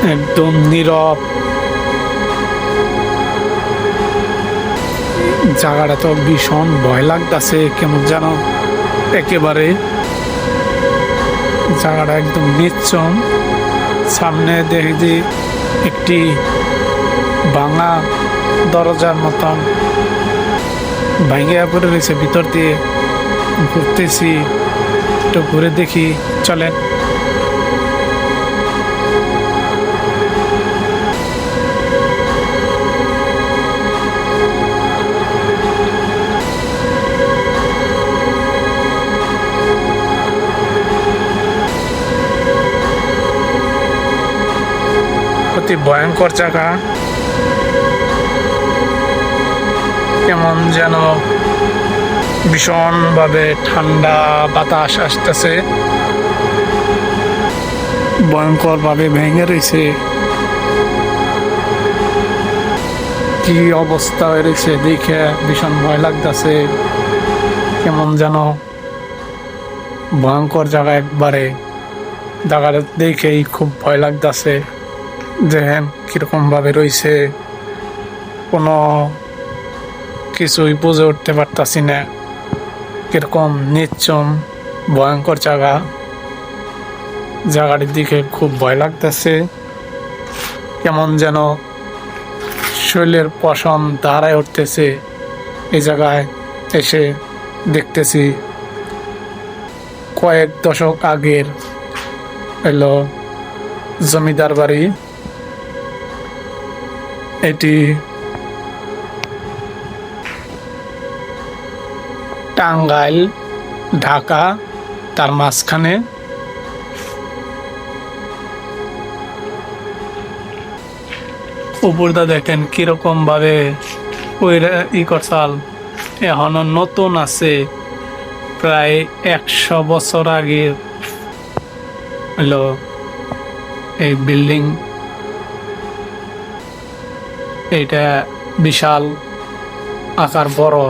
একদম নীরব। জায়গাটা তো ভীষণ ভয় লাগতেছে, কেমন যেন একেবারে জায়গাটা একদম নিশ্চম। সামনে দেখি যে একটি ভাঙা দরজার মতন ভাঙিয়া পড়ে রয়েছে, ভিতর দিয়ে ঘুরতেছি, একটু ঘুরে দেখি, চলেন। অতি ভয়ঙ্কর জায়গা, কেমন যেন ভীষণ ভাবে ঠান্ডা বাতাস আসতেছে, ভয়ঙ্কর ভাবে ভেঙে রয়েছে। কি অবস্থা হয়ে রয়েছে দেখে ভীষণ ভয় লাগতেছে, কেমন যেন ভয়ঙ্কর জায়গা একবারে। জায়গাটা দেখেই খুব ভয় লাগতেছে, দেখেন কিরকম ভাবে রয়েছে, কোনো কিছুই বুঝে উঠতে পারতাছি না, কিরকম নিশ্চম ভয়ঙ্কর জায়গা। জায়গাটির দিকে খুব ভয় লাগতেছে, কেমন যেন শরীরের পশম দাঁড়ায় উঠতেছে। এই জায়গায় এসে দেখতেছি কয়েক দশক আগের এলো জমিদার বাড়ি। এটি টাঙ্গাইল ঢাকা, তার মাঝখানে। উপরটা দেখেন কিরকম ভাবে ই করছাল, এখনো নতুন আছে, প্রায় 100 বছর আগের হলো এই বিল্ডিং। এটা বিশাল আকার বড়,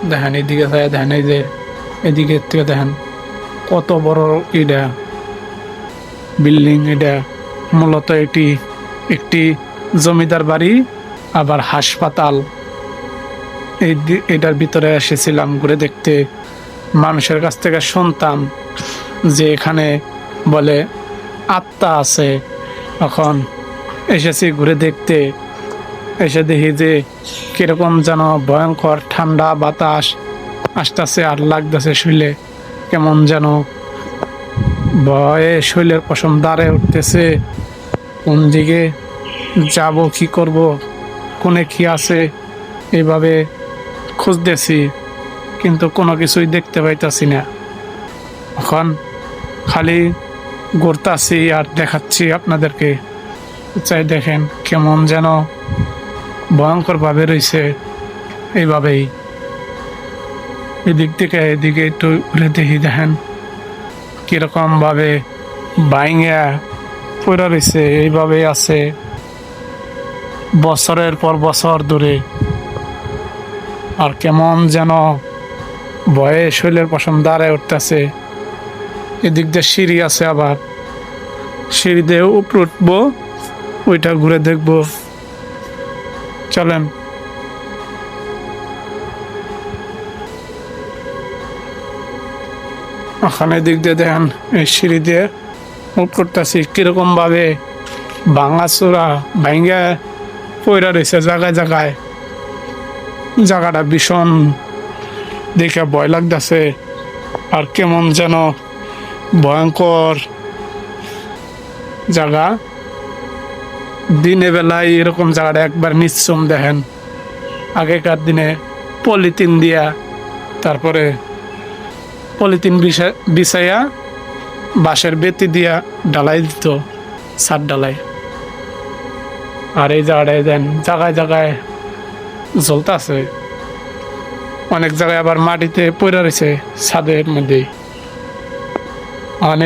দেখেন এদিকে দেখেন, এই যে এদিকে থেকে দেখেন কত বড় এটা বিল্ডিং। এটা মূলত এটি একটি জমিদার বাড়ি, আবার হাসপাতাল। এটার ভিতরে এসেছিলাম ঘুরে দেখতে, মানুষের কাছ থেকে শুনতাম যে এখানে বলে আত্মা আছে। এখন এসেছি ঘুরে দেখতে, এসে দেখি যে কিরকম যেন ভয়ঙ্কর ঠান্ডা বাতাস আসতেছে আর লাগতেছে শরীরে, কেমন যেন ভয়ে শরীরের পশম দাঁড়ায় উঠতেছে। কোন দিকে যাব, কি করব, কোনে কি আছে, এইভাবে খুঁজতেছি, কিন্তু কোনো কিছুই দেখতে পাইতাছি না। এখন খালি ঘুরতাছি আর দেখাচ্ছি আপনাদেরকে, চাই দেখেন কেমন যেন ভয়ঙ্কর ভাবে রয়েছে। এইভাবেই এদিক থেকে এদিকে একটু ঘুরে দেখি, দেখেন কিরকম ভাবে ভাইঙ্গা পড়ে রয়েছে, এইভাবেই আছে বছরের পর বছর ধরে। আর কেমন যেন ভয়ে শরীরের পশম দাঁড়ায় উঠতেছে। এদিক দিয়ে সিঁড়ি আছে, আবার সিঁড়ি দিয়ে উপরে উঠবো, ওইটা ঘুরে দেখবো, চলেন। ওখানে দিক দিয়ে দেখেন এই সিঁড়ি দিয়ে উঠ করতেছি, কিরকম ভাবে ভাঙাচোরা ভাঙ্গা পয়রা রয়েছে জায়গায় জায়গায়। জায়গাটা ভীষণ দেখে ভয় লাগতেছে, আর কেমন যেন ভয়ঙ্কর জায়গা। দিনে বেলায় এরকম জায়গাটা একবার নিশ্চম, দেখেন আগেকার দিনে পলিথিন দিয়া, তারপরে পলিথিন বিছাইয়া বাঁশের বেতি দিয়া ঢালাই দিত, ছাদ ঢালাই। আর এই জায়গাটায় দেন জায়গায় জায়গায় জ্বলতাছে, অনেক জায়গায় আবার মাটিতে পড়ে রয়েছে ছাদের মধ্যেই।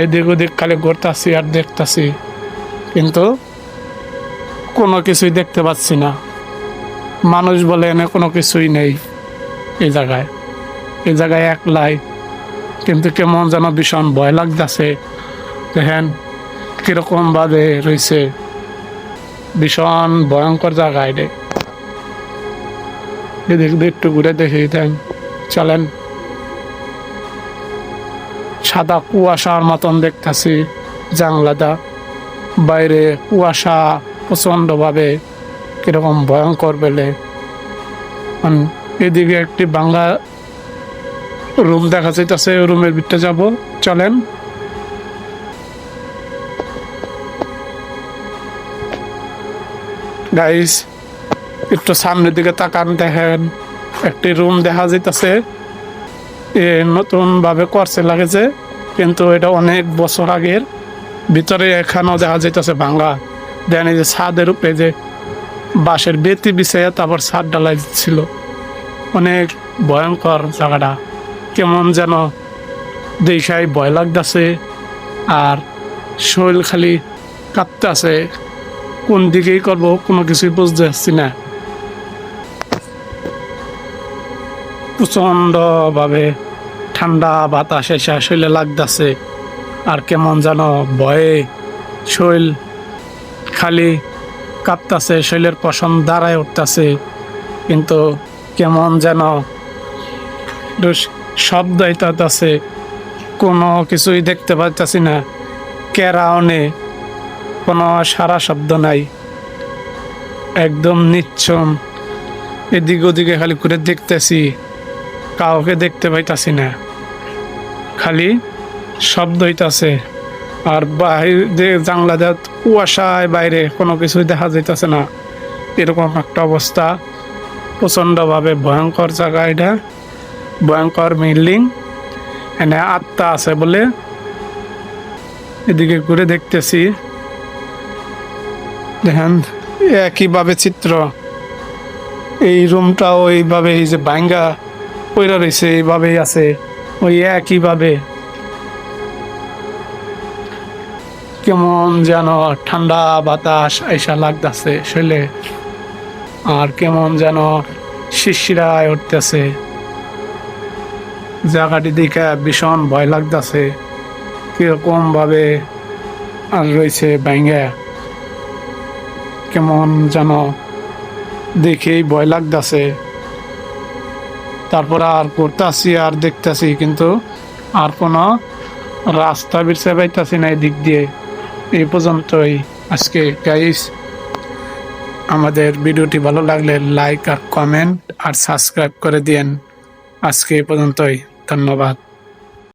এদিক ওদিক খালি ঘুরতাছি আর দেখতাছি, কিন্তু কোনো কিছুই দেখতে পাচ্ছি না। মানুষ বলে এনে কোনো কিছুই নেই এই জায়গায়। এই জায়গায় একলাই, কিন্তু কেমন যেন ভীষণ ভয় লাগতেছে। দেখেন কিরকম ভাবে রয়েছে, ভীষণ ভয়ঙ্কর জায়গা এটা। এদিক দিয়ে একটু ঘুরে দেখি দেন, চলেন। সাদা কুয়াশার মতন দেখতেছি জানলাটা, বাইরে কুয়াশা প্রচন্ড ভাবে কিরকম ভয়ঙ্কর বেলে। এদিকে একটি বাংলা রুম দেখা যাইতেছে, রুমের ভিতরে যাব, চলেন। গাইস একটু সামনের দিকে তাকান, দেখেন একটি রুম দেখা যাইতেছে। নতুন ভাবে করছে লাগেছে, কিন্তু এটা অনেক বছর আগের। ভিতরে এখানেও দেখা যাইতেছে ভাঙ্গা। দেন এই যে ছাদের উপরে যে বাঁশের বেতি বিছাইয়া তারপর ছাদ ডালাই ছিল। অনেক ভয়ঙ্কর জায়গাটা, কেমন যেন দেখাই ভয় লাগতেছে। আর শরীর খালি কাঁপতে আছে, কোন দিকেই করবো কোনো কিছুই বুঝতে পারছি না। প্রচন্ড ভাবে ঠান্ডা বাতাস এসে শরীরে লাগতেছে। আর কেমন যেন ভয়ে শরীর খালি কাঁপতেছে, শরীরের পশম দাঁড়ায় উঠতেছে, কিন্তু কেমন যেন শব্দ হইতাছে, কোনো কিছুই দেখতে পাইতেছি না। কেরাউনে কোনো সারা শব্দ নাই, একদম নিচ্ছম। এদিক ওদিকে খালি করে দেখতেছি, কাউকে দেখতে পাইতাছি না, খালি শব্দ হইতাছে। আর বাইরে জানলা দিয়ে কুয়াশায় বাইরে কোনো কিছুই দেখা যাইতেছে না, এরকম একটা অবস্থা। প্রচন্ডভাবে ভয়ঙ্কর জায়গা এটা, ভয়ঙ্কর বিল্ডিং। এনে আত্মা আছে বলে এদিকে ঘুরে দেখতেছি। দেখেন একইভাবে চিত্র, এই রুমটা ওইভাবে এই যে ভাঙ্গা পইরা রয়েছে এইভাবেই আছে, ওই একইভাবে। কেমন যেন ঠান্ডা বাতাস এসা লাগতেছে শরীরে, আর কেমন যেন শিরশিরায় উঠতেছে। জায়গাটি দেখে ভীষণ ভয় লাগতেছে, কিরকম ভাবে আর রয়েছে ভাঙ্গা, কেমন যেন দেখেই ভয় লাগতেছে। তারপর আর করতেছি আর দেখতেছি, কিন্তু আর কোনো রাস্তা বেরছে পাইতেছি না এই দিক দিয়ে। এই পর্যন্তই আজকে গাইস। আমাদের ভিডিওটি ভালো লাগলে লাইক আর কমেন্ট আর সাবস্ক্রাইব করে দিয়েন। আজকে এই পর্যন্তই, ধন্যবাদ।